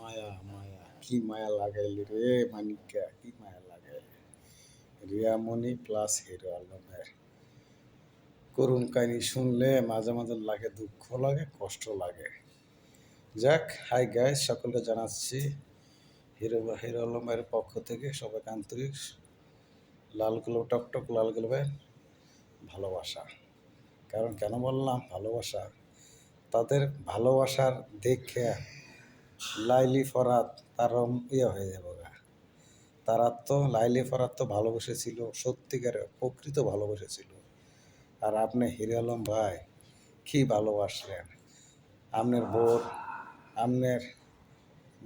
মায়া মায়া কি মায়া লাগাইলি রে মানিকা, কি মায়া লাগাইলি। রিয়ামণি প্লাস হিরো আলমের করুণ কাহিনী শুনলে মাঝে মাঝে লাগে, দুঃখ লাগে, কষ্ট লাগে। যাক, হাই গাইস, সকলকে জানাচ্ছি হিরো আলমের পক্ষ থেকে সবাইকে আন্তরিক লাল গোলাপ, টকটক লাল গোলাপের ভালোবাসা। কারণ কেন বললাম ভালোবাসা, তাদের ভালোবাসার দেখে লাইলি ফরাত তার হয়ে যাবে গা। লাইলি ফরাত তো ভালোবেসেছিল, সত্যিকারের প্রকৃত ভালোবেসেছিল। আর আপনি হিরো আলম ভাই কি ভালোবাসলেন। আপনার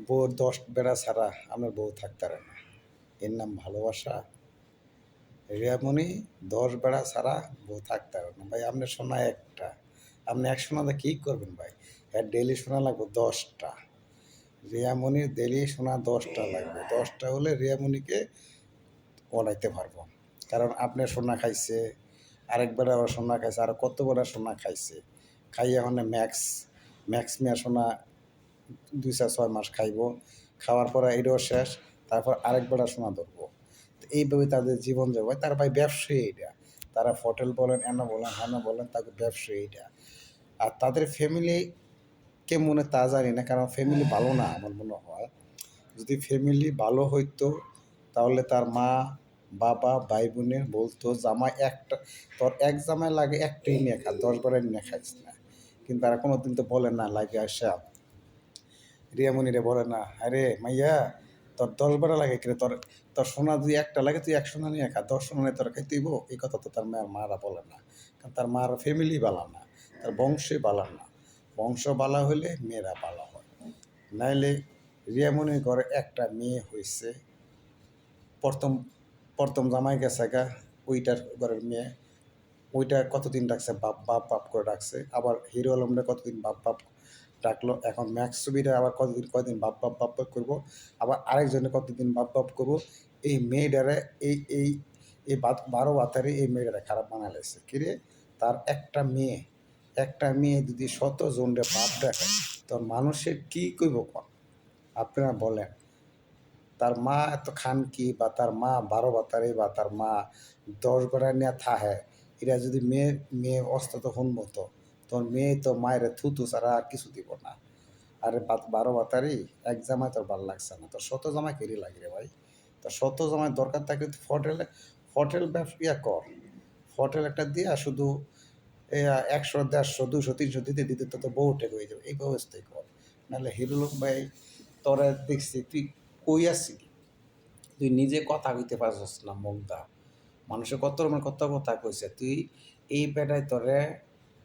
বউর 10 বেড়া ছাড়া আপনার বউ থাকতে পারে না, এর নাম ভালোবাসা। রিয়ামণি 10 বেড়া ছাড়া বউ থাকতে পারে না ভাই। আপনার সোনা একটা, আপনি এক সোনাতে কী করবেন ভাই? হ্যাঁ, ডেলি সোনা লাগবে 10টা। রিয়ামণির ডেলি সোনা 10টা লাগবে। 10টা হলে রিয়ামণিকে ওড়াইতে পারবো। কারণ আপনার সোনা খাইছে, আরেকবার আবার সোনা খাইছে, আর কতবার সোনা খাইছে। খাইয়ে এখন ম্যাক্স মেয়া সোনা 2-6 মাস খাইব। খাওয়ার পরে এটাও শেষ, তারপর আরেকবার সোনা ধরবো। এইভাবে তাদের জীবন যাবে। তার ভাই ব্যবসায়ী এটা। তারা হোটেল বলেন, হেন বলেন, তাদের ব্যবসায়ী এটা। আর তাদের ফ্যামিলি কেমন তা জানি না, কারণ ফ্যামিলি ভালো না আমার মনে হয়। যদি ফ্যামিলি ভালো হইতো তাহলে তার মা, বাবা, ভাই বোনের বলতো জামাই একটা, তোর এক জামাই লাগে একটাই নিয়ে খা, 10 বারের নিয়ে খাইস না। কিন্তু তারা কোনোদিন তো বলে না, লাগে আসা রিয়ামণিরে বলে না, আরে মাইয়া তোর 10 বারে লাগে কিরে, তোর তোর সোনা যদি একটা লাগে তুই 1 সোনা নিয়ে খা, 10 সোনা নিয়ে তোর খাইতেইব। এই কথা তো তার মারা বলে না। কারণ তার মার ফ্যামিলি বালা না, তার বংশই বালা না। বংশ বালা হইলে মেয়েরা বালা হয়। নাইলে রিয়ামণির ঘরে একটা মেয়ে হয়েছে, প্রথম প্রথম জামাই গেছে গা, ওইটার ঘরের মেয়ে। ওইটা কতদিন ডাকছে বাপ বাপ বাপ করে ডাকছে। আবার হিরো আলমরা কতদিন বাপ বাপ ডাকলো। এখন ম্যাক্স ছবিটা আবার কতদিন বাপ বাপ বাপ বাপ করবো। আবার আরেকজনে কতদিন বাপ বাপ করবো। এই মেয়েটারে এই এই এই 12 বাতারে এই মেয়েটারে খারাপ বানায় লাগছে। কিরে, তার একটা মেয়ে যদি 100 জনরে বাপ ডাকে, তোর মানুষের কি কইব কন আপনারা বলেন। তার মা এত খানকি, বা তার মা 12 বাতারে, বা তার মা 10 বেড়া নিয়ে থাহে, এরা যদি মেয়ে অস্ত তো শুনবো তো, তোর মেয়ে তো মায়ের থুতু ছাড়া আর কিছু দিব না। আরে 12 বাতারি এক জামাই তোর ভাল লাগছে না, তোর 100 জামাই কেরি লাগে রে ভাই। তোর 100 জামাই দরকার থাকলে তুই হোটেল ব্যবসা কর। হোটেল একটা দিয়া শুধু 100, 150, 200, 300 দিতে দিতে তো তোর বউ টেক হয়ে যাবে। এই ব্যবস্থাই কর। নাহলে হিরো লোক ভাই, তোরা দেখছি তুই কই আসছিলি, তুই নিজে কথা কইতে পারছস না, মুগ্ধা। মানুষের কত রকমের কত কথা কইছে, তুই এই বেটায় তোরে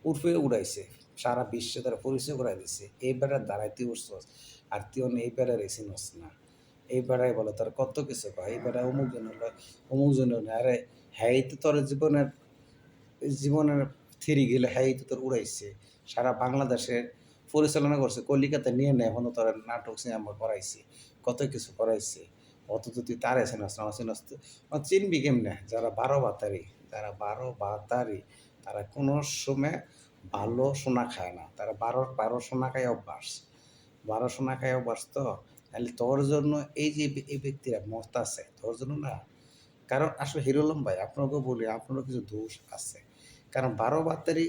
উর্ফে উড়াইছে, সারা বিশ্বে তোরা পরিচয় করাই দিছে। এই বেটার দ্বারাই তুই উঠছস, আর তুই এই বেটার চিনস না। এই বেটাই বলে তোর কত কিছু কয়, এই বেটা অমুক জন হলো, অমুক জন হলো। আরে হ্যাঁ, তো তোর জীবনের থিরি গেলে হ্যাঁ তো তোর উড়াইছে। সারা বাংলাদেশের পরিচালনা করছে, কলিকাতা নিয়ে নেয়, এখন তোর নাটক সিনেমা করাইছে, কত কিছু করাইছে। অথচ তুই তারে চিনস না, চিনস চিনবি কেমনে? যারা 12 বাতারি, তারা কোনো সময় ভালো সোনা খায় না। তারা 12 সোনা খায় অভ্যাস, 12 সোনা খায় অভ্যাস। তো তাহলে তোর জন্য এই যে এই ব্যক্তিরা মরতাছে তোর জন্য না। কারণ আসলে হিরো আলম ভাই, আপনাকেও বলি, আপনারও কিছু দোষ আছে। কারণ 12 বাতারি,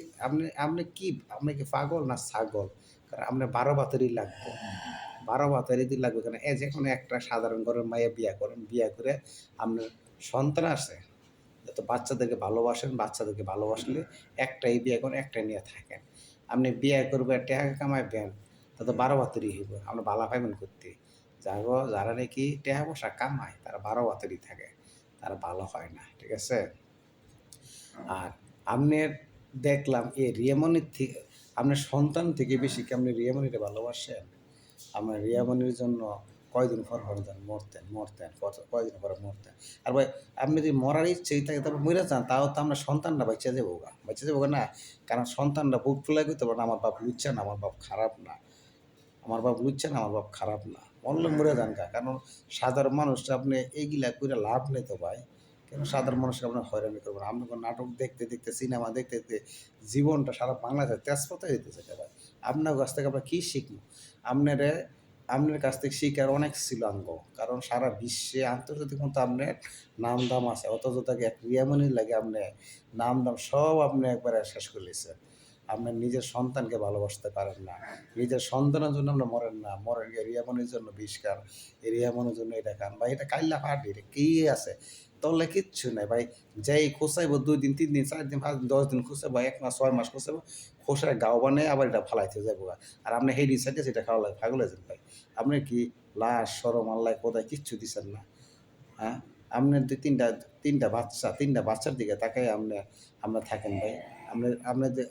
আপনি কি পাগল না ছাগল? কারণ আপনার 12 বাতারি লাগবে, 12 বাতারি দিয়ে লাগবে কেন? যে কোনো একটা সাধারণ ঘরের মাইয়া বিয়া করেন, বিয়া করে আপনার সন্তান আছে, যত বাচ্চাদেরকে ভালোবাসেন, বাচ্চাদেরকে ভালোবাসলে একটাই বিয়ে করেন, একটাই নিয়ে থাকেন। আপনি বিয়ে করবেন, টাকা কামাইবেন, তা তো 12 বাতারি হইব। আপনি বালা পাইবেন করতে যারা নাকি টাকা পয়সা কামায়, তারা 12 বাতারি থাকে, তারা ভালো হয় না, ঠিক আছে? আর আপনার দেখলাম এই রিয়ামনির থেকে, আপনার সন্তান থেকে বেশি কি আপনি রিয়ামনিরে ভালোবাসেন? আমার রিয়ামনির জন্য কয়দিন পর মরতেন, কয়দিন পরে মরতেন। আর ভাই, আপনি যদি মরার ইচ্ছেই থাকে তারপর মরে যান, তাও তো আপনার সন্তানরা বাচ্চা যাবো না। কারণ সন্তানরা বুক ফুলাই করতে পারে না, আমার বাপ লুচ্ছা না, আমার বাপ খারাপ না, আমার বাপ লুচ্ছা না, আমার বাপ খারাপ না। মরলে মরে যান গা। কারণ সাধারণ মানুষ আপনি এইগুলা করে লাভ নেই তো ভাই। কেন সাধারণ মানুষকে আপনার হয়রানি করবেন? আপনি নাটক দেখতে দেখতে, সিনেমা দেখতে দেখতে জীবনটা সারা বাংলাদেশে তেজপাতা হইতেছে ভাই। আপনার কাছ থেকে আমরা কী শিখবো? আপনারে আপনার কাছ থেকে শিকার অনেক ছিল আমগো। কারণ সারা বিশ্বে আন্তর্জাতিক মতো আপনার নাম দাম আছে। অথচ তাকে এক রিয়ামনির লাগে আপনি নাম দাম সব আপনি একবারে শেষ করে দিছেন। আপনার নিজের সন্তানকে ভালোবাসতে পারেন না। নিজের সন্তানের জন্য আপনি মরেন না। মরেন গিয়ে রিয়ামনির জন্য বিষ খান। এই রিয়ামনির জন্য এটা খান। ভাই এটা কাইল্লা ফাটি রে। কি আছে? তলে কিচ্ছু নাই ভাই। যেই খোঁচাইবো ২ দিন, ৩ দিন, ৪ দিন, ৫ দিন, ১০ দিন খোঁচাইবো, ১ মাস, ৬ মাস খোঁচাইবো। খোসায় গাও বানায় আবার এটা ফালাইতে যাইবো গা। আর আপনি হেডি সাইডে সেটা খাওয়া লাগে পাগল হয়েছেন ভাই। আপনি কি লাশ, শরম, আল্লাহ কোথায় কিচ্ছু দিছেন না। হ্যাঁ? আপনার ৩ টা বাচ্চা, ৩ টা বাচ্চার দিকে তাকাইয়া আপনারা থাকেন ভাই।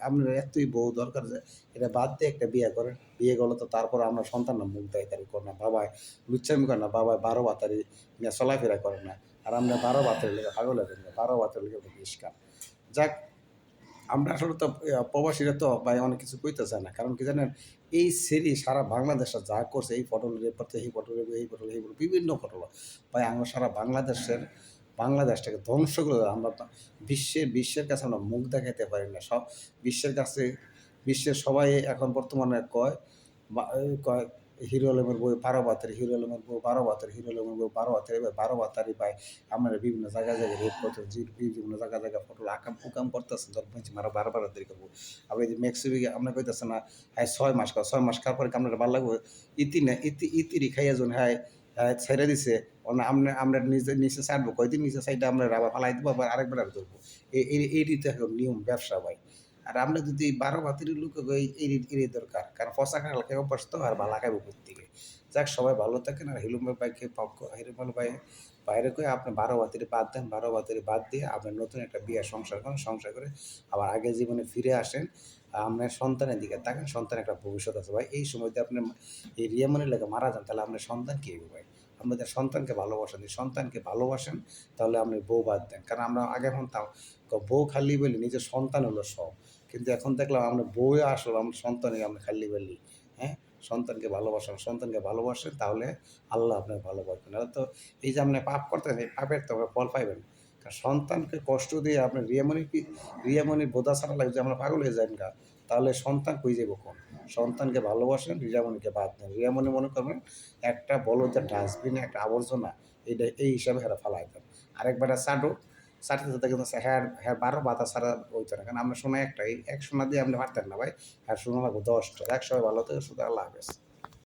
আপনার এতই বউ দরকার যে এটা বাদ দিয়ে একটা বিয়ে করেন। বিয়ে করলে তো তারপরে আপনার সন্তানরা মুখ দেখাইতারি করে না। বাবায় লুচ্চামি করে না, বাবায় ১২ বাতারি নিয়ে চলাফেরা করে না। আর আপনি ১২ বাতারির লেগে পাগল হয়ে যাবেন। ১২ বাতারির লেগে বিষ খান। যাক আমরা আসলে তো প্রবাসীরা তো ভাই অনেক কিছু কইতে চায় না। কারণ কি জানেন? এই সেরি সারা বাংলাদেশে যা করছে এই ফটলের এরপর থেকে এই ফটল, এই ফটল, এই ফটল বিভিন্ন ফটল। ভাই আমরা সারা বাংলাদেশটাকে ধ্বংস করে দেব। আমরা বিশ্বের কাছে আমরা মুখ দেখাইতে পারি না। বিশ্বের কাছে বিশ্বের সবাই এখন বর্তমানে কয় কয় হিরো আলমের বউ ১২ বাতের, হিরো আলমের বউ ১২ বাতের, হিরো আলমের বউ ১২ বাতের। এবার ১২ বাতারি পায়। আপনারা বিভিন্ন জায়গায় রেপ করতেছেন, বিভিন্ন জায়গায় ফটো আকাম করতেছেন। ধরেন মারা ১২ বারাদারি করবো। আবার এই যে মেক্সিবিকে আপনারা কইতেছেন না, হ্যাঁ ৬ মাস খাও, ৬ মাস খাওয়ার পরে কি আপনার ভাল লাগবে? ইতিরি খাইয়া যখন ছাইড়া দিছে আমরা নিচে ছাড়বো। কয়দিন নিচে ছাইড়া আমরা আবার ফালাই দিব, আবার আরেকবার আর ধরবো। এইটি তো এখন নিয়ম ব্যবসা ভাই। আর আমরা যদি ১২ ভাতেরই লোক এরই দরকার। কারণ পচা খাইলে খেয়ে অভ্যাস তো আর বালা খাইবো কোত্থেকে? যাক সবাই ভালো থাকেন। আর হিলুমের ভাইকে হিরুমের ভাই বাইরে কয়ে আপনি ১২ ভাতেরই বাদ দেন। ১২ ভাতেরই বাদ দিয়ে আপনি নতুন একটা বিয়ে সংসার করেন। সংসার করে আবার আগের জীবনে ফিরে আসেন। আপনার সন্তানের দিকে তাকান। সন্তানের একটা ভবিষ্যৎ আছে ভাই। এই সময় যদি আপনি এই রিয়ামনির লেগে মারা যান তাহলে আপনার সন্তান কি হইবে ভাই? আপনাদের সন্তানকে ভালোবাসেন। যদি সন্তানকে ভালোবাসেন তাহলে আপনি বউ বাদ দেন। কারণ আমরা আগে ভাবতাম বউ খালি বলি নিজের সন্তান হলো সব। কিন্তু এখন দেখলাম আমরা বউই আসল আমরা সন্তানই আমরা খালি বলি। হ্যাঁ? সন্তানকে ভালোবাসেন তাহলে আল্লাহ আপনাকে ভালোবাসবেন। নাহলে তো এই যে আপনি পাপ করতেছেন এই পাপের তো ফল পাইবেন। কারণ সন্তানকে কষ্ট দিয়ে আপনি রিয়ামনির বোঝা ছাড়া লাগবে যে আমরা পাগল হয়ে যাবেন গা। তাহলে সন্তান কই যাইব কোন? সন্তানকে ভালোবাসেন, রিয়ামনিকে বাদ দেন। রিয়ামনি মনে করবেন একটা বলদের ডাস্টবিনে একটা আবর্জনা এই হিসাবে হেরা ফালায় দেন। আরেকবারে চাটতে চাটতে কিন্তু হ্যাঁ ১২ বাতা ছাড়া হইতো না। কারণ আমরা সোনা একটাই। এক সোনা দিয়ে আপনি পারতেন না ভাই। আর সোনা লাগবে ১০ টা। সবাই ভালো থাকেন। শুধু আল্লাহ হাফেজ।